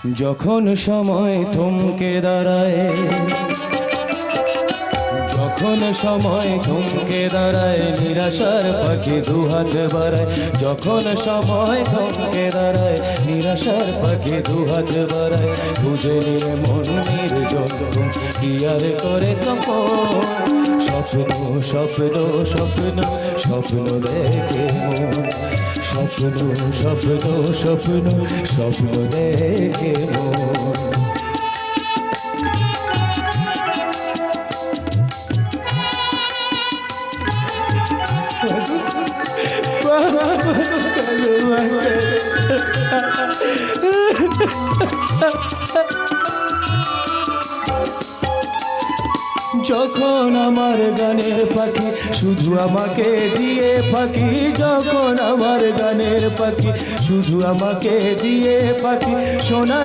যখন সময় থমকে দাঁড়ায়, যখন সময় থমকে দাঁড়ায়, নিরাশার পাখি দুহাত বাড়ায়। যখন সময় থমকে দাঁড়ায়, নিরাশার পাখি দুহাত বাড়ায়। বুঝে নিয়ে মন নির্জন কি আর করে তখন, স্বপ্ন স্বপ্ন স্বপ্ন স্বপ্ন দেখে মন, স্বপ্ন স্বপ্ন স্বপ্ন স্বপ্ন দেখে মন। যখন আমার গানের পাখি শুধু আমাকে দিয়ে পাখি, যখন আমার গানের পাখি শুধু আমাকে দিয়ে পাখি, সোনা